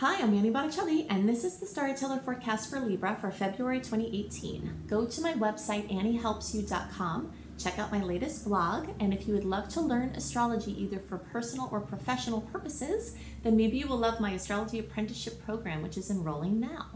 Hi, I'm Annie Botticelli, and this is the Storyteller Forecast for Libra for February 2018. Go to my website, anniehelpsyou.com, check out my latest blog, and if you would love to learn astrology either for personal or professional purposes, then maybe you will love my astrology apprenticeship program, which is enrolling now.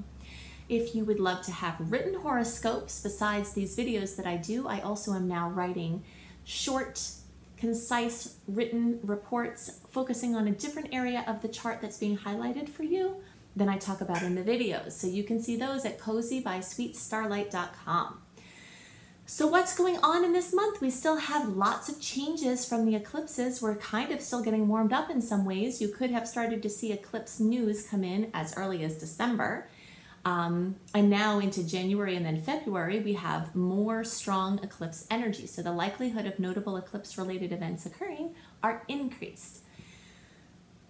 If you would love to have written horoscopes besides these videos that I do, I also am now writing short, concise written reports focusing on a different area of the chart that's being highlighted for you than I talk about in the videos. So you can see those at cozybysweetstarlight.com. So what's going on in this month? We still have lots of changes from the eclipses. We're kind of still getting warmed up in some ways. You could have started to see eclipse news come in as early as December. And now into January and then February, we have more strong eclipse energy. So the likelihood of notable eclipse-related events occurring are increased.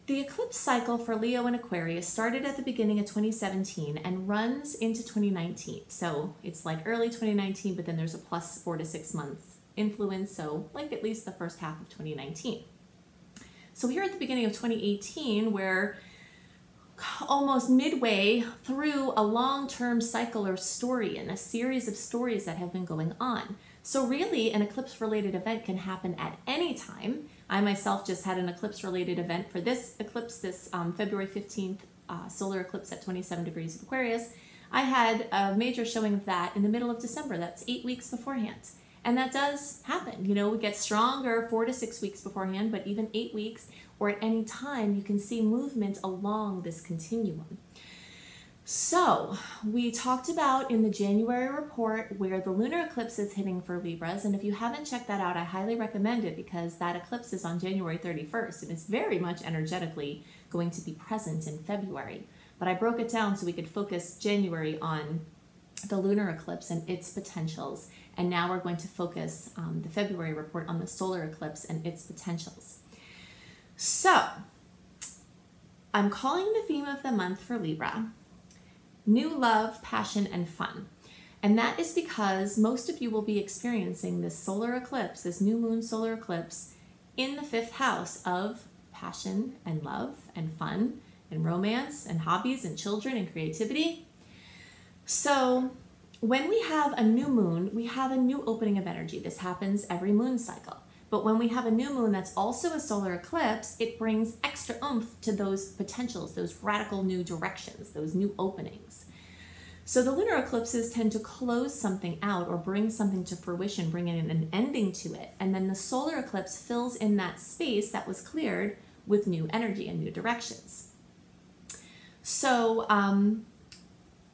The eclipse cycle for Leo and Aquarius started at the beginning of 2017 and runs into 2019. So it's like early 2019, but then there's a plus 4 to 6 months influence. So like at least the first half of 2019. So here at the beginning of 2018, where almost midway through a long-term cycle or story and a series of stories that have been going on. So really an eclipse-related event can happen at any time. I myself just had an eclipse-related event for this eclipse, this February 15th solar eclipse at 27 degrees of Aquarius. I had a major showing of that in the middle of December. That's 8 weeks beforehand. And that does happen. You know, we get stronger 4 to 6 weeks beforehand, but even 8 weeks or at any time, you can see movement along this continuum. So we talked about in the January report where the lunar eclipse is hitting for Libras. And if you haven't checked that out, I highly recommend it because that eclipse is on January 31st and it's very much energetically going to be present in February. But I broke it down so we could focus January on the lunar eclipse and its potentials. And now we're going to focus the February report on the solar eclipse and its potentials. So I'm calling the theme of the month for Libra, new love, passion, and fun. And that is because most of you will be experiencing this solar eclipse, this new moon solar eclipse in the 5th house of passion and love and fun and romance and hobbies and children and creativity. So when we have a new moon, we have a new opening of energy. This happens every moon cycle. But when we have a new moon that's also a solar eclipse, it brings extra oomph to those potentials, those radical new directions, those new openings. So the lunar eclipses tend to close something out or bring something to fruition, bring in an ending to it. And then the solar eclipse fills in that space that was cleared with new energy and new directions. So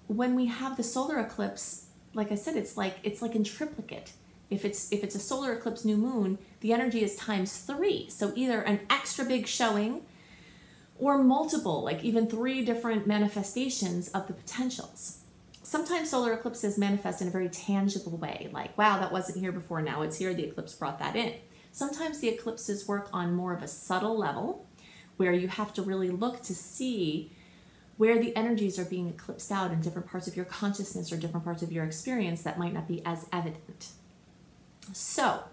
when we have the solar eclipse, like I said, it's like in triplicate. If it's a solar eclipse new moon, the energy is ×3. So either an extra big showing or multiple, like even 3 different manifestations of the potentials. Sometimes solar eclipses manifest in a very tangible way, like, wow, that wasn't here before, now it's here, the eclipse brought that in. Sometimes the eclipses work on more of a subtle level where you have to really look to see where the energies are being eclipsed out in different parts of your consciousness or different parts of your experience that might not be as evident. So,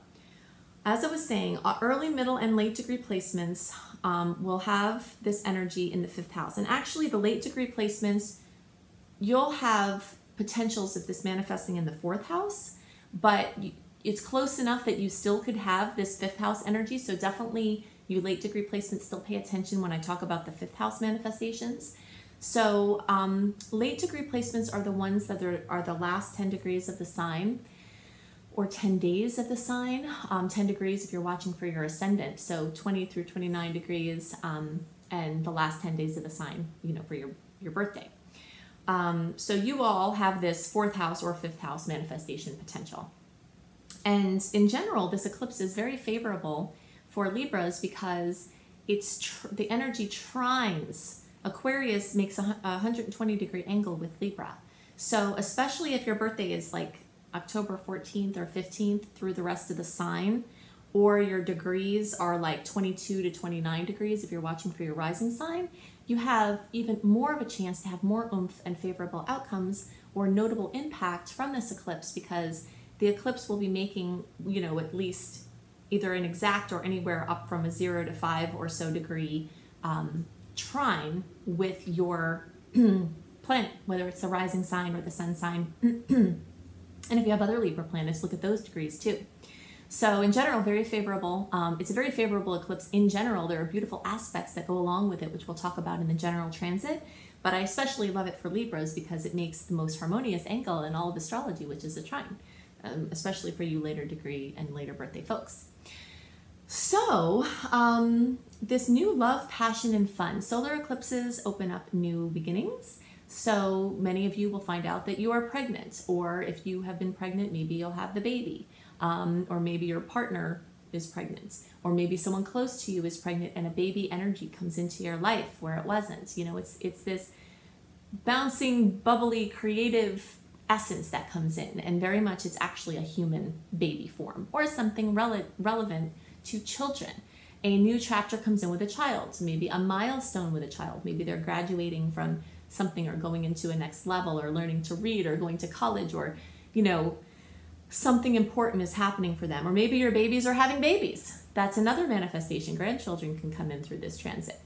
as I was saying, early, middle, and late degree placements will have this energy in the 5th house. And actually, the late degree placements, you'll have potentials of this manifesting in the 4th house, but it's close enough that you still could have this 5th house energy. So definitely, you late degree placements still pay attention when I talk about the 5th house manifestations. So late degree placements are the ones that are the last 10 degrees of the sign, or 10 days of the sign, 10 degrees if you're watching for your ascendant, so 20 through 29 degrees, and the last 10 days of the sign, you know, for your birthday. So you all have this 4th house or 5th house manifestation potential. And in general, this eclipse is very favorable for Libras because the energy trines. Aquarius makes a 120 degree angle with Libra. So especially if your birthday is like October 14th or 15th through the rest of the sign, or your degrees are like 22 to 29 degrees if you're watching for your rising sign, you have even more of a chance to have more oomph and favorable outcomes or notable impact from this eclipse because the eclipse will be making, you know, at least either an exact or anywhere up from a 0 to 5 or so degree trine with your planet, whether it's the rising sign or the sun sign. And if you have other Libra planets, look at those degrees too. So in general, very favorable. It's a very favorable eclipse in general. There are beautiful aspects that go along with it, which we'll talk about in the general transit. But I especially love it for Libras because it makes the most harmonious angle in all of astrology, which is a trine, especially for you later degree and later birthday folks. So this new love, passion, and fun. Solar eclipses open up new beginnings. So many of you will find out that you are pregnant, or if you have been pregnant, maybe you'll have the baby, or maybe your partner is pregnant, or maybe someone close to you is pregnant and a baby energy comes into your life where it wasn't. You know, it's this bouncing, bubbly, creative essence that comes in, and very much it's actually a human baby form or something relevant to children. A new chapter comes in with a child, maybe a milestone with a child. Maybe they're graduating from something or going into a next level or learning to read or going to college, or, you know, something important is happening for them. Or maybe your babies are having babies. That's another manifestation. Grandchildren can come in through this transit.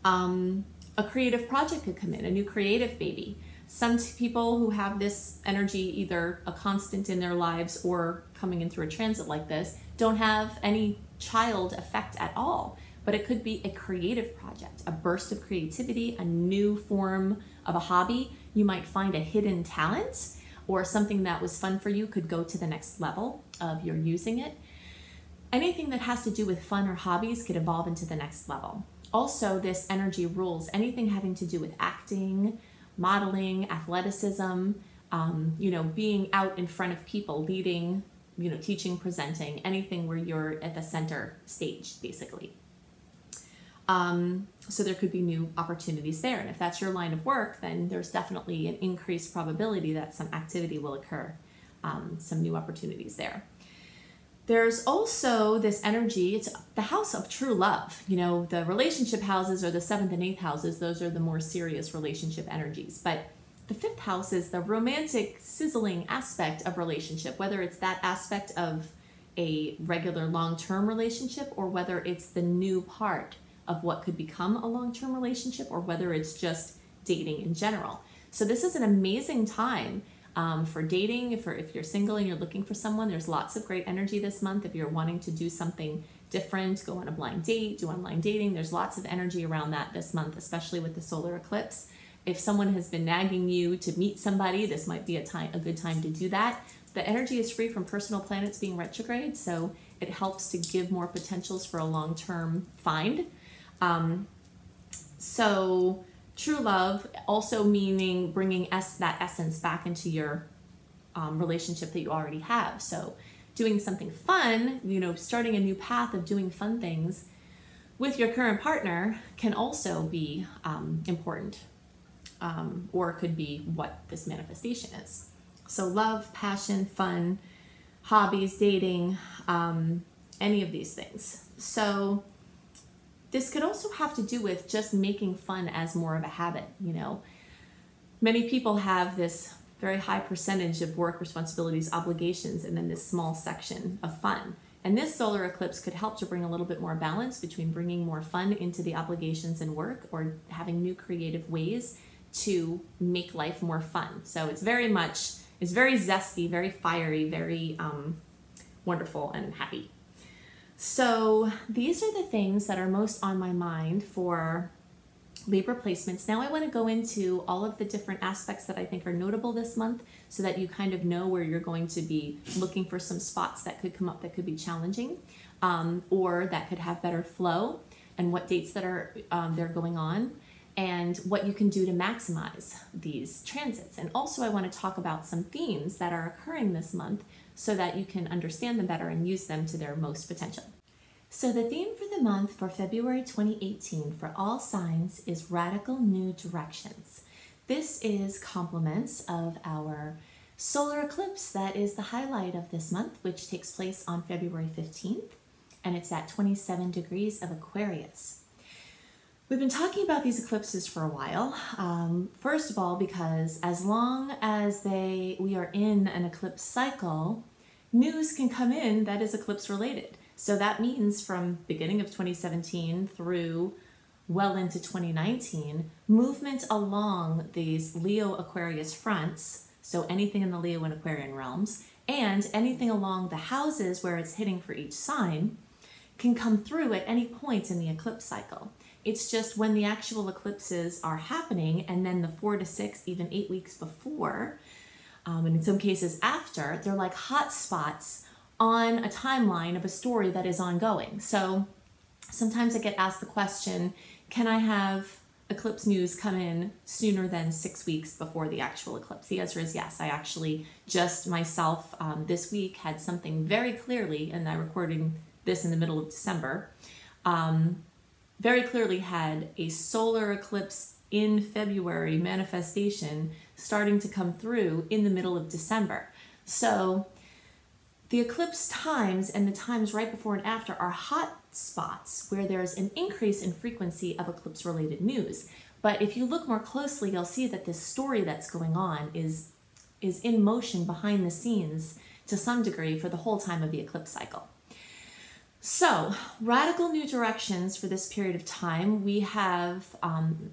A creative project could come in, a new creative baby. Some people who have this energy, either a constant in their lives or coming in through a transit like this, don't have any child effect at all. But it could be a creative project, a burst of creativity, a new form of a hobby. You might find a hidden talent, or something that was fun for you could go to the next level of your using it. Anything that has to do with fun or hobbies could evolve into the next level. Also, this energy rules anything having to do with acting, modeling, athleticism, you know, being out in front of people, leading, you know, teaching, presenting, anything where you're at the center stage, basically. So there could be new opportunities there. And if that's your line of work, then there's definitely an increased probability that some activity will occur, some new opportunities there. There's also this energy, it's the house of true love. You know, the relationship houses are the 7th and 8th houses. Those are the more serious relationship energies. But the 5th house is the romantic, sizzling aspect of relationship, whether it's that aspect of a regular long-term relationship or whether it's the new part of what could become a long-term relationship, or whether it's just dating in general. So this is an amazing time for dating. If you're single and you're looking for someone, there's lots of great energy this month. If you're wanting to do something different, go on a blind date, do online dating, there's lots of energy around that this month, especially with the solar eclipse. If someone has been nagging you to meet somebody, this might be a good time to do that. The energy is free from personal planets being retrograde, so it helps to give more potentials for a long-term find. So true love also meaning bringing that essence back into your relationship that you already have. So doing something fun, you know, starting a new path of doing fun things with your current partner can also be important, or could be what this manifestation is. So love, passion, fun, hobbies, dating, any of these things. So this could also have to do with just making fun as more of a habit. You know, many people have this very high percentage of work, responsibilities, obligations, and then this small section of fun. And this solar eclipse could help to bring a little bit more balance between bringing more fun into the obligations and work, or having new creative ways to make life more fun. So it's very zesty, very fiery, very wonderful and happy. So these are the things that are most on my mind for Libra placements. Now I want to go into all of the different aspects that I think are notable this month, so that you kind of know where you're going to be looking for some spots that could come up that could be challenging, or that could have better flow, and what dates that are they're going on, and what you can do to maximize these transits. And also I want to talk about some themes that are occurring this month, so that you can understand them better and use them to their most potential. So the theme for the month for February 2018 for all signs is Radical New Directions. This is compliments of our solar eclipse that is the highlight of this month, which takes place on February 15th, and it's at 27 degrees of Aquarius. We've been talking about these eclipses for a while. First of all, because as long as we are in an eclipse cycle, news can come in that is eclipse related. So that means from beginning of 2017 through well into 2019, movement along these Leo Aquarius fronts, so anything in the Leo and Aquarian realms, and anything along the houses where it's hitting for each sign, can come through at any point in the eclipse cycle. It's just when the actual eclipses are happening, and then the 4 to 6, even 8 weeks before, and in some cases after, they're like hot spots on a timeline of a story that is ongoing. So sometimes I get asked the question, can I have eclipse news come in sooner than 6 weeks before the actual eclipse? The answer is yes. I actually just myself this week had something very clearly, and I'm recording this in the middle of December, very clearly had a solar eclipse in February manifestation starting to come through in the middle of December. So the eclipse times and the times right before and after are hot spots where there's an increase in frequency of eclipse-related news. But if you look more closely, you'll see that this story that's going on is in motion behind the scenes to some degree for the whole time of the eclipse cycle. So, radical new directions for this period of time. We have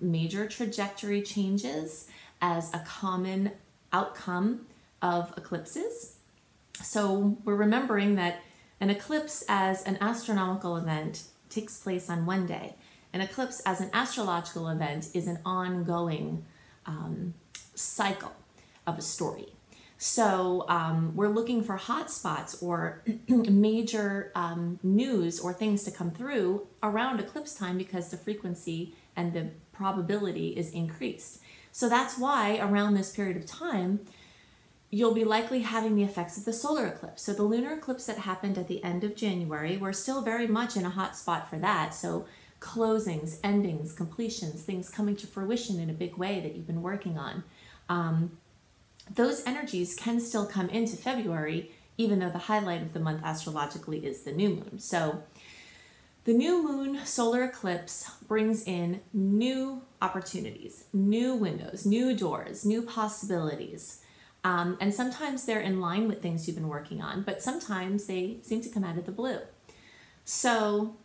major trajectory changes as a common outcome of eclipses. So we're remembering that an eclipse as an astronomical event takes place on one day. An eclipse as an astrological event is an ongoing cycle of a story. So we're looking for hot spots or major news or things to come through around eclipse time because the frequency and the probability is increased. So that's why around this period of time, you'll be likely having the effects of the solar eclipse. So the lunar eclipse that happened at the end of January, we're still very much in a hot spot for that. So closings, endings, completions, things coming to fruition in a big way that you've been working on. Those energies can still come into February, even though the highlight of the month astrologically is the new moon. So the new moon solar eclipse brings in new opportunities, new windows, new doors, new possibilities. And sometimes they're in line with things you've been working on, but sometimes they seem to come out of the blue. So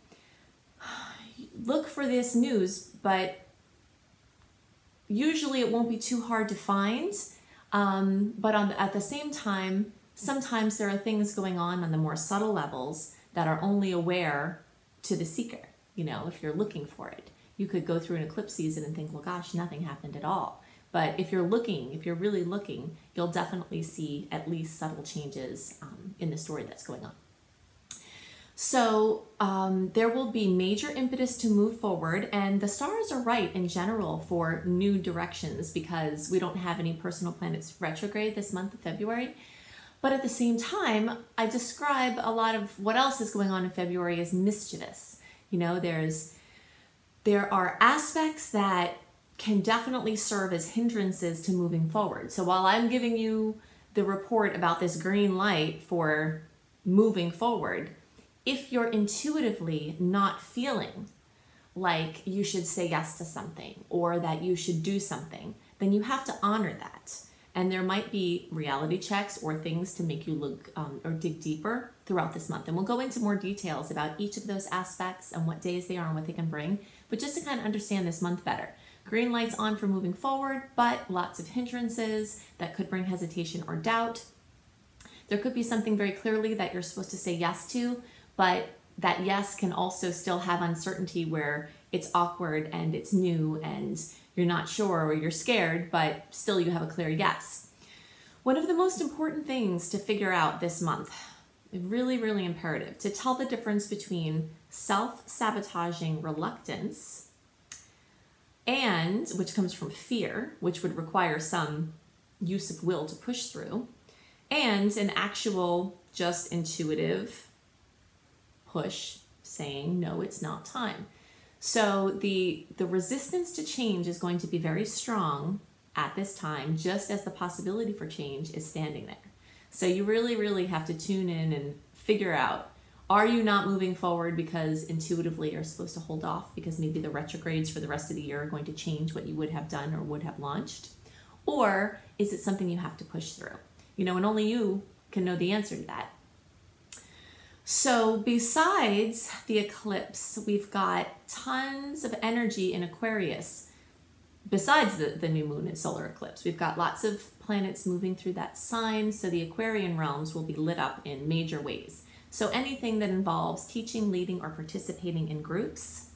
look for this news, but usually it won't be too hard to find. But at the same time, sometimes there are things going on the more subtle levels that are only aware to the seeker. You know, if you're looking for it, you could go through an eclipse season and think, well, gosh, nothing happened at all. But if you're looking, if you're really looking, you'll definitely see at least subtle changes in the story that's going on. So there will be major impetus to move forward, and the stars are right in general for new directions because we don't have any personal planets retrograde this month of February. But at the same time, I describe a lot of what else is going on in February as mischievous. You know, there are aspects that can definitely serve as hindrances to moving forward. So while I'm giving you the report about this green light for moving forward, if you're intuitively not feeling like you should say yes to something or that you should do something, then you have to honor that. And there might be reality checks or things to make you look or dig deeper throughout this month. And we'll go into more details about each of those aspects and what days they are and what they can bring. But just to kind of understand this month better. Green light's on for moving forward, but lots of hindrances that could bring hesitation or doubt. There could be something very clearly that you're supposed to say yes to, but that yes can also still have uncertainty where it's awkward and it's new and you're not sure or you're scared, but still you have a clear yes. One of the most important things to figure out this month, really, really imperative, to tell the difference between self-sabotaging reluctance and, which comes from fear, which would require some use of will to push through, and an actual just intuitive push saying, no, it's not time. So the resistance to change is going to be very strong at this time, just as the possibility for change is standing there. So you really, really have to tune in and figure out, are you not moving forward because intuitively you're supposed to hold off because maybe the retrogrades for the rest of the year are going to change what you would have done or would have launched? Or is it something you have to push through? You know, and only you can know the answer to that. So besides the eclipse, we've got tons of energy in Aquarius. Besides the new moon and solar eclipse, we've got lots of planets moving through that sign, so the Aquarian realms will be lit up in major ways. So anything that involves teaching, leading, or participating in groups,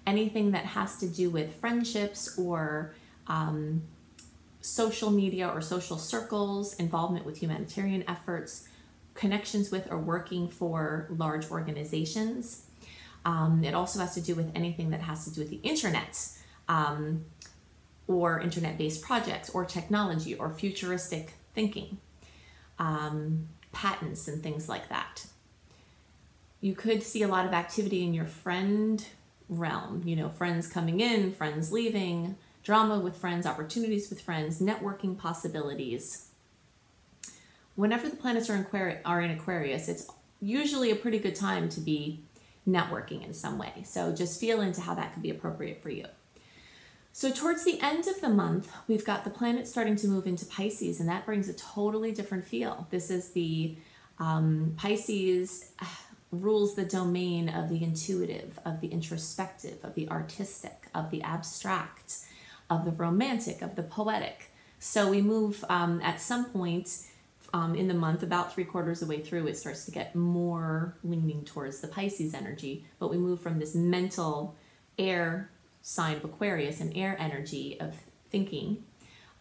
anything that has to do with friendships or social media or social circles, involvement with humanitarian efforts, connections with or working for large organizations. It also has to do with anything that has to do with the internet, or internet-based projects, or technology, or futuristic thinking, patents and things like that. You could see a lot of activity in your friend realm, you know, friends coming in, friends leaving, drama with friends, opportunities with friends, networking possibilities. Whenever the planets are in Aquarius, it's usually a pretty good time to be networking in some way. So just feel into how that could be appropriate for you. So towards the end of the month, we've got the planets starting to move into Pisces, and that brings a totally different feel. This is the Pisces rules the domain of the intuitive, of the introspective, of the artistic, of the abstract, of the romantic, of the poetic. So we move at some point in the month, about 3/4 of the way through, it starts to get more leaning towards the Pisces energy, but we move from this mental air sign of Aquarius and air energy of thinking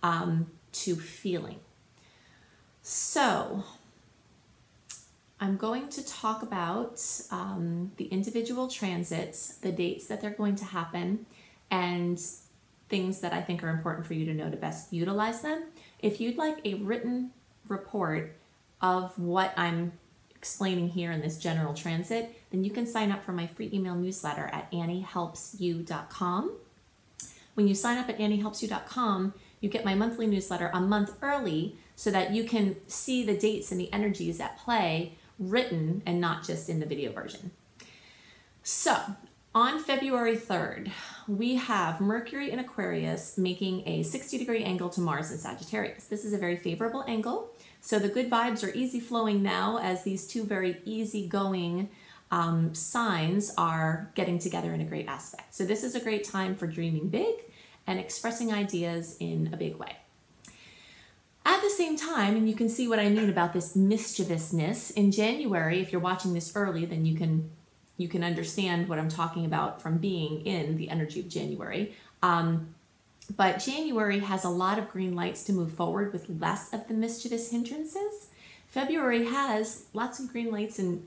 to feeling. So I'm going to talk about the individual transits, the dates that they're going to happen, and things that I think are important for you to know to best utilize them. If you'd like a written report of what I'm explaining here in this general transit, then you can sign up for my free email newsletter at anniehelpsyou.com. When you sign up at anniehelpsyou.com, you get my monthly newsletter a month early so that you can see the dates and the energies at play written and not just in the video version. So on February 3rd, we have Mercury in Aquarius making a 60-degree angle to Mars in Sagittarius. This is a very favorable angle. So the good vibes are easy flowing now as these two very easygoing signs are getting together in a great aspect. So this is a great time for dreaming big and expressing ideas in a big way. At the same time, and you can see what I mean about this mischievousness, in January, if you're watching this early, then you can understand what I'm talking about from being in the energy of January. But January has a lot of green lights to move forward with less of the mischievous hindrances. February has lots of green lights and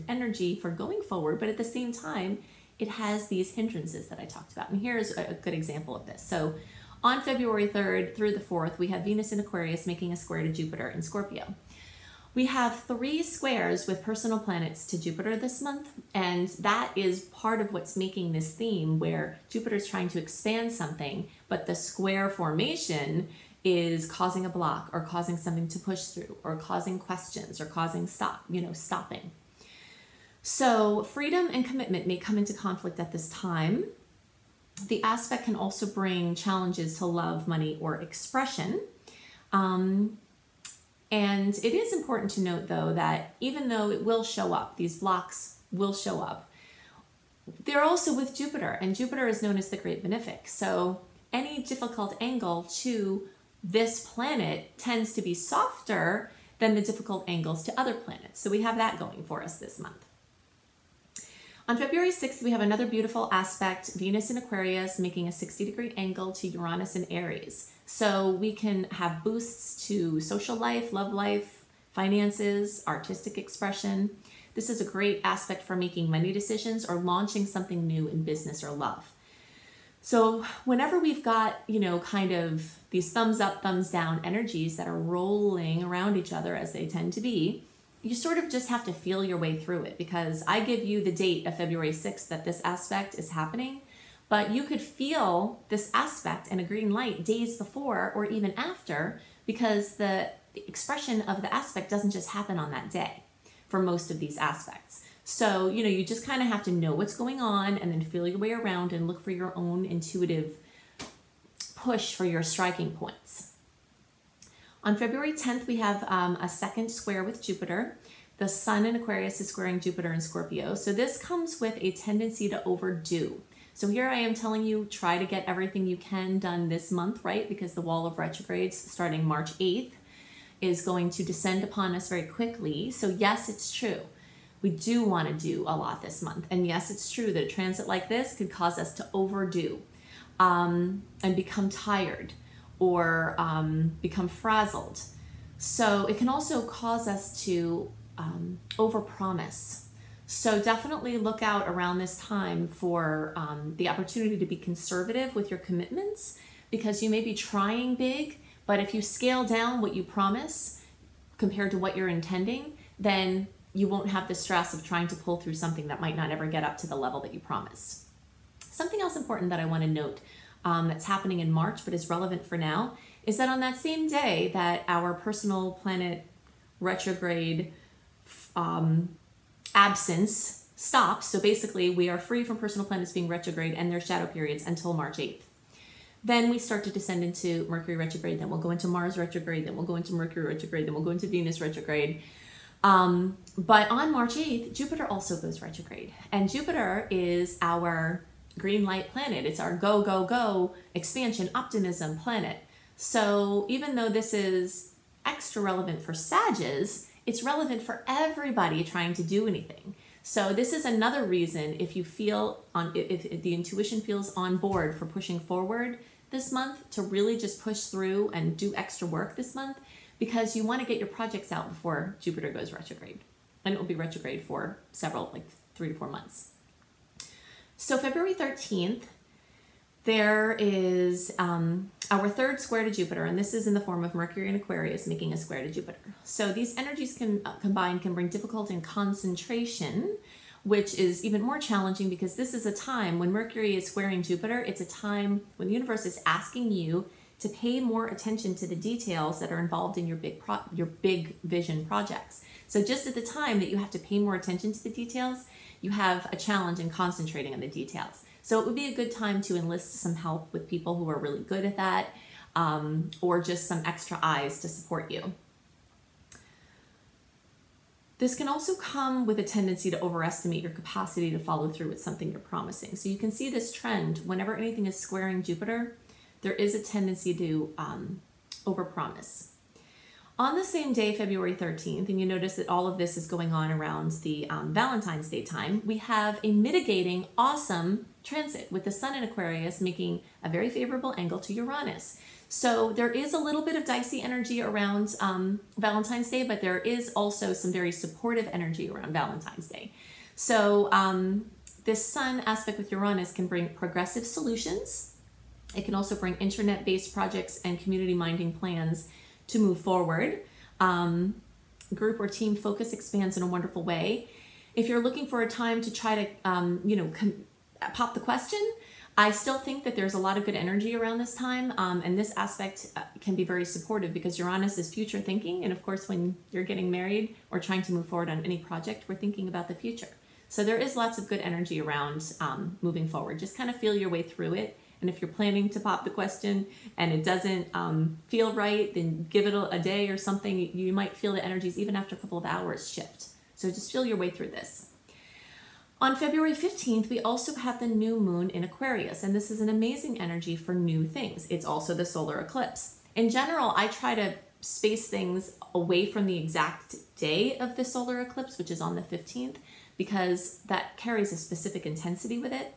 energy for going forward, but at the same time, it has these hindrances that I talked about. And here's a good example of this. So on February 3rd through the 4th, we have Venus in Aquarius making a square to Jupiter in Scorpio. We have 3 squares with personal planets to Jupiter this month, and that is part of what's making this theme where Jupiter's trying to expand something, but the square formation is causing a block or causing something to push through or causing questions or causing stopping. So freedom and commitment may come into conflict at this time. The aspect can also bring challenges to love, money, or expression. And it is important to note, though, that even though it will show up, these blocks will show up, they're also with Jupiter, and Jupiter is known as the Great Benefic. So any difficult angle to this planet tends to be softer than the difficult angles to other planets. So we have that going for us this month. On February 6th, we have another beautiful aspect, Venus in Aquarius making a 60-degree angle to Uranus in Aries. So we can have boosts to social life, love life, finances, artistic expression. This is a great aspect for making money decisions or launching something new in business or love. So whenever we've got, kind of these thumbs up, thumbs down energies that are rolling around each other as they tend to be, you sort of just have to feel your way through it, because I give you the date of February 6th that this aspect is happening, but you could feel this aspect and a green light days before or even after, because the expression of the aspect doesn't just happen on that day for most of these aspects. So, you just kind of have to know what's going on and then feel your way around and look for your own intuitive push for your striking points. On February 10th, we have a second square with Jupiter. the sun in Aquarius is squaring Jupiter in Scorpio. So this comes with a tendency to overdo. So here I am telling you, try to get everything you can done this month, right? Because the wall of retrogrades starting March 8th is going to descend upon us very quickly. So yes, it's true. We do want to do a lot this month. And yes, it's true that a transit like this could cause us to overdo and become tired or become frazzled. So it can also cause us to overpromise. So definitely look out around this time for the opportunity to be conservative with your commitments, because you may be trying big, but if you scale down what you promise compared to what you're intending, then you won't have the stress of trying to pull through something that might not ever get up to the level that you promised. Something else important that I want to note that's happening in March but is relevant for now is that on that same day that our personal planet retrograde absence stops, so basically we are free from personal planets being retrograde and their shadow periods until March 8th. Then we start to descend into Mercury retrograde, then we'll go into Mars retrograde, then we'll go into Mercury retrograde, then we'll go into Venus retrograde. But on March 8th, Jupiter also goes retrograde. And Jupiter is our green light planet. It's our go, go, go, expansion, optimism planet. So even though this is extra relevant for Sagittarius, it's relevant for everybody trying to do anything. So this is another reason if you feel if the intuition feels on board for pushing forward this month, to really just push through and do extra work this month, because you want to get your projects out before Jupiter goes retrograde. And it will be retrograde for several, like 3 to 4 months. So February 13th, there is our third square to Jupiter, and this is in the form of Mercury and Aquarius making a square to Jupiter. So these energies combined can bring difficulty in concentration, which is even more challenging because this is a time when Mercury is squaring Jupiter. It's a time when the universe is asking you to pay more attention to the details that are involved in your big vision projects. So just at the time that you have to pay more attention to the details, you have a challenge in concentrating on the details. So it would be a good time to enlist some help with people who are really good at that, or just some extra eyes to support you. This can also come with a tendency to overestimate your capacity to follow through with something you're promising. So you can see this trend whenever anything is squaring Jupiter, there is a tendency to overpromise. On the same day, February 13th, and you notice that all of this is going on around the Valentine's Day time, we have a mitigating, awesome transit with the sun in Aquarius making a very favorable angle to Uranus. So there is a little bit of dicey energy around Valentine's Day, but there is also some very supportive energy around Valentine's Day. So this sun aspect with Uranus can bring progressive solutions. It can also bring internet-based projects and community-minding plans to move forward. Group or team focus expands in a wonderful way. If you're looking for a time to try to pop the question, I still think that there's a lot of good energy around this time, and this aspect can be very supportive because Uranus is future thinking, and of course when you're getting married or trying to move forward on any project, we're thinking about the future. So there is lots of good energy around moving forward. Just kind of feel your way through it. And if you're planning to pop the question and it doesn't feel right, then give it a day or something. You might feel the energies even after a couple of hours shift. So just feel your way through this. On February 15th, we also have the new moon in Aquarius, and this is an amazing energy for new things. It's also the solar eclipse. In general, I try to space things away from the exact day of the solar eclipse, which is on the 15th, because that carries a specific intensity with it.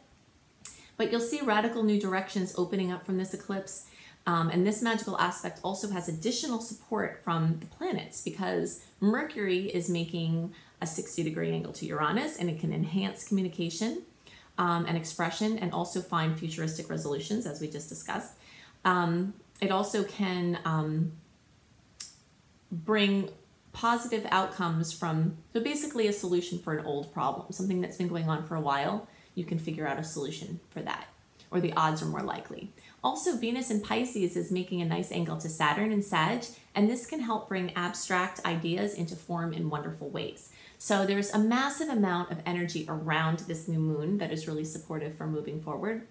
But you'll see radical new directions opening up from this eclipse. And this magical aspect also has additional support from the planets because Mercury is making a 60-degree angle to Uranus, and it can enhance communication and expression and also find futuristic resolutions, as we just discussed. It also can bring positive outcomes from, so basically a solution for an old problem, something that's been going on for a while. You can figure out a solution for that, or the odds are more likely. Also, Venus in Pisces is making a nice angle to Saturn in Sag, and this can help bring abstract ideas into form in wonderful ways. So there's a massive amount of energy around this new moon that is really supportive for moving forward.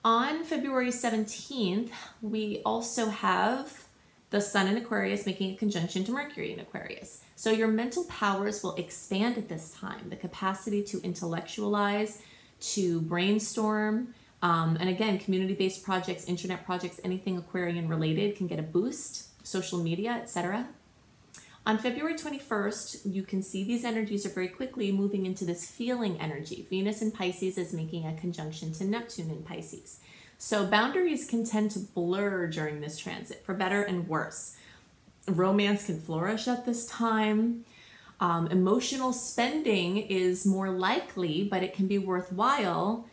On February 17th, we also have the Sun in Aquarius making a conjunction to Mercury in Aquarius. So your mental powers will expand at this time. The capacity to intellectualize, to brainstorm, and again, community-based projects, internet projects, anything Aquarian related can get a boost, social media, etc. On February 21st, you can see these energies are very quickly moving into this feeling energy. Venus in Pisces is making a conjunction to Neptune in Pisces. So boundaries can tend to blur during this transit, for better and worse. Romance can flourish at this time. Emotional spending is more likely, but it can be worthwhile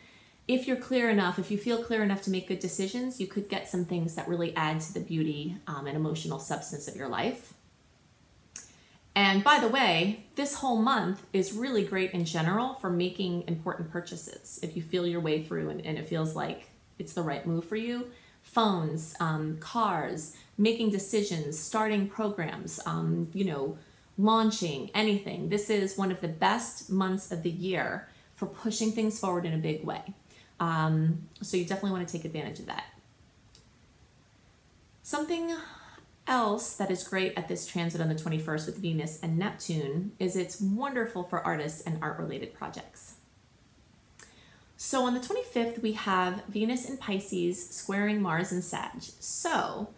if you're clear enough, if you feel clear enough to make good decisions. You could get some things that really add to the beauty and emotional substance of your life. And by the way, this whole month is really great in general for making important purchases. If you feel your way through and it feels like it's the right move for you. Phones, cars, making decisions, starting programs, launching anything. This is one of the best months of the year for pushing things forward in a big way. So you definitely want to take advantage of that. Something else that is great at this transit on the 21st with Venus and Neptune is it's wonderful for artists and art-related projects. So on the 25th, we have Venus in Pisces squaring Mars in Sag. So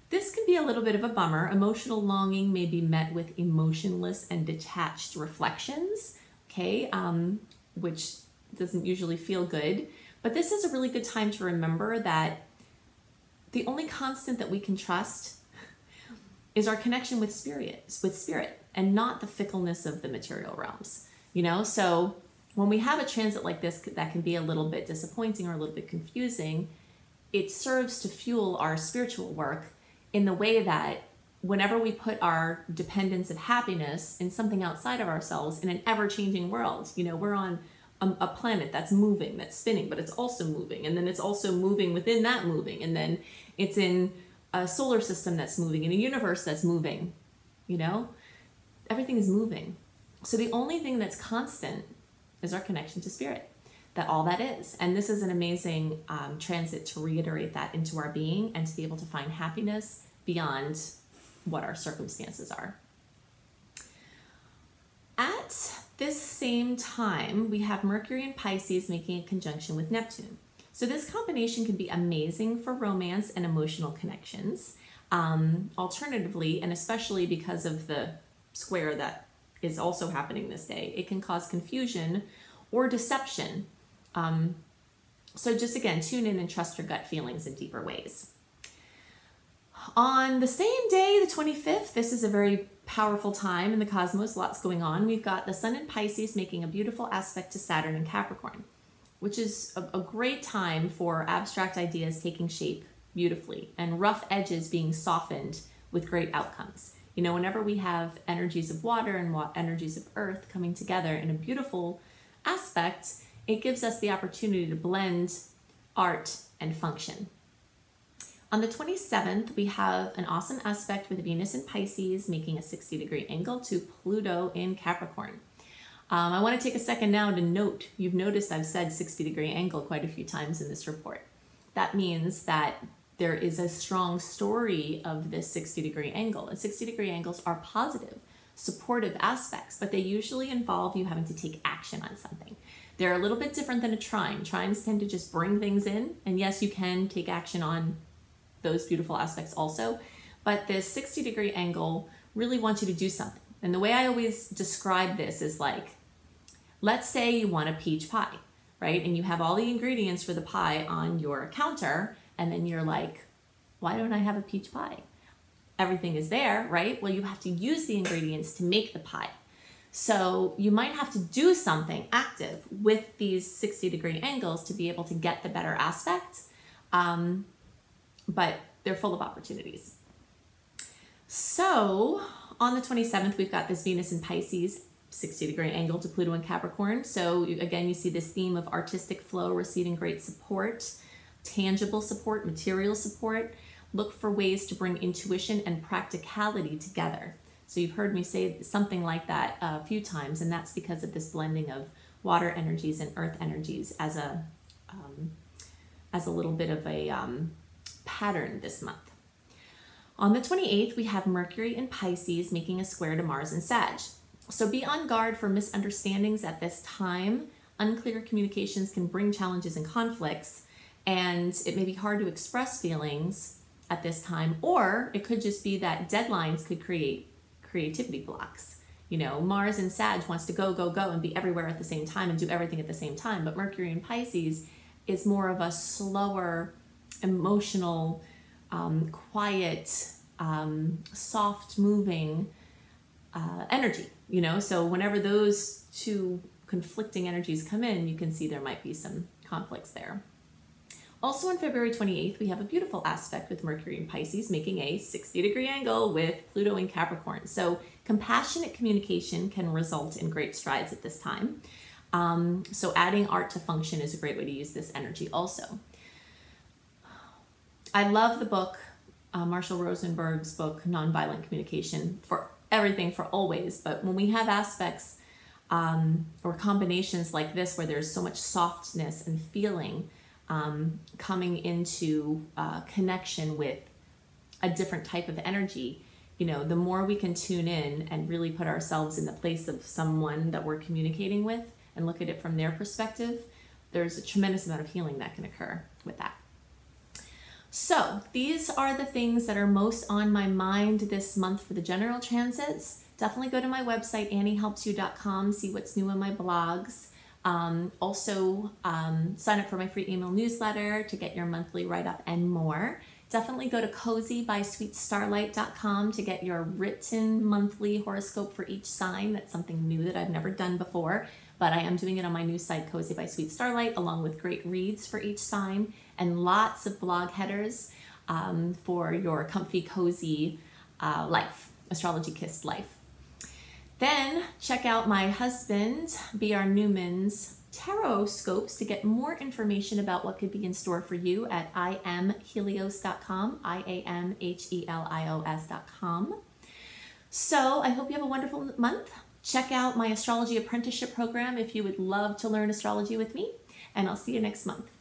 this can be a little bit of a bummer. Emotional longing may be met with emotionless and detached reflections, okay, which doesn't usually feel good. But this is a really good time to remember that the only constant that we can trust is our connection with spirit, and not the fickleness of the material realms. So when we have a transit like this that can be a little bit disappointing or a little bit confusing, it serves to fuel our spiritual work in the way that whenever we put our dependence of happiness in something outside of ourselves in an ever-changing world, we're on a planet that's moving, that's spinning, but it's also moving, and then it's also moving within that moving, and then it's in a solar system that's moving, in a universe that's moving, everything is moving. So the only thing that's constant is our connection to spirit, that all that is. And this is an amazing transit to reiterate that into our being and to be able to find happiness beyond what our circumstances are. At this same time, we have Mercury in Pisces making a conjunction with Neptune. So this combination can be amazing for romance and emotional connections. Alternatively, and especially because of the square that is also happening this day, it can cause confusion or deception. So just again, tune in and trust your gut feelings in deeper ways. On the same day, the 25th, this is a very powerful time in the cosmos, lots going on. We've got the Sun in Pisces making a beautiful aspect to Saturn in Capricorn, which is a great time for abstract ideas taking shape beautifully and rough edges being softened with great outcomes. Whenever we have energies of water and energies of earth coming together in a beautiful aspect, it gives us the opportunity to blend art and function. On the 27th, we have an awesome aspect with Venus in Pisces making a 60-degree angle to Pluto in Capricorn. I want to take a second now to note, you've noticed I've said 60-degree angle quite a few times in this report. That means that there is a strong story of this 60-degree angle. And 60-degree angles are positive, supportive aspects, but they usually involve you having to take action on something. They're a little bit different than a trine. Trines tend to just bring things in, and yes, you can take action on those beautiful aspects also, but this 60-degree angle really wants you to do something. And the way I always describe this is like, let's say you want a peach pie, right? And you have all the ingredients for the pie on your counter, and then you're like, why don't I have a peach pie? Everything is there, right? Well, you have to use the ingredients to make the pie. So you might have to do something active with these 60-degree angles to be able to get the better aspect, but they're full of opportunities. So on the 27th, we've got this Venus in Pisces 60-degree angle to Pluto in Capricorn. So again, you see this theme of artistic flow receiving great support, tangible support, material support. Look for ways to bring intuition and practicality together. So you've heard me say something like that a few times, and that's because of this blending of water energies and earth energies as a little bit of a pattern this month. On the 28th, we have Mercury in Pisces making a square to Mars in Sag. So be on guard for misunderstandings at this time. Unclear communications can bring challenges and conflicts, and it may be hard to express feelings at this time, or it could just be that deadlines could create creativity blocks. You know, Mars in Sag wants to go, go, go and be everywhere at the same time and do everything at the same time, but Mercury in Pisces is more of a slower, emotional, quiet, soft moving energy, you know? So whenever those two conflicting energies come in, you can see there might be some conflicts there. Also on February 28th, we have a beautiful aspect with Mercury in Pisces making a 60-degree angle with Pluto in Capricorn. So compassionate communication can result in great strides at this time. So adding art to function is a great way to use this energy also. I love the book, Marshall Rosenberg's book, Nonviolent Communication, for everything, for always. But when we have aspects or combinations like this where there's so much softness and feeling coming into connection with a different type of energy, you know, the more we can tune in and really put ourselves in the place of someone that we're communicating with and look at it from their perspective, there's a tremendous amount of healing that can occur with that. So these are the things that are most on my mind this month for the general transits. Definitely go to my website, anniehelpsyou.com, see what's new in my blogs. Also, sign up for my free email newsletter to get your monthly write-up and more. Definitely go to cozybysweetstarlight.com to get your written monthly horoscope for each sign. That's something new that I've never done before, but I am doing it on my new site, Cozy by Sweet Starlight, along with great reads for each sign and lots of blog headers for your comfy, cozy life, astrology kissed life. Then check out my husband, B.R. Newman's tarot scopes to get more information about what could be in store for you at iamhelios.com, iamhelios.com. So I hope you have a wonderful month. Check out my astrology apprenticeship program if you would love to learn astrology with me, and I'll see you next month.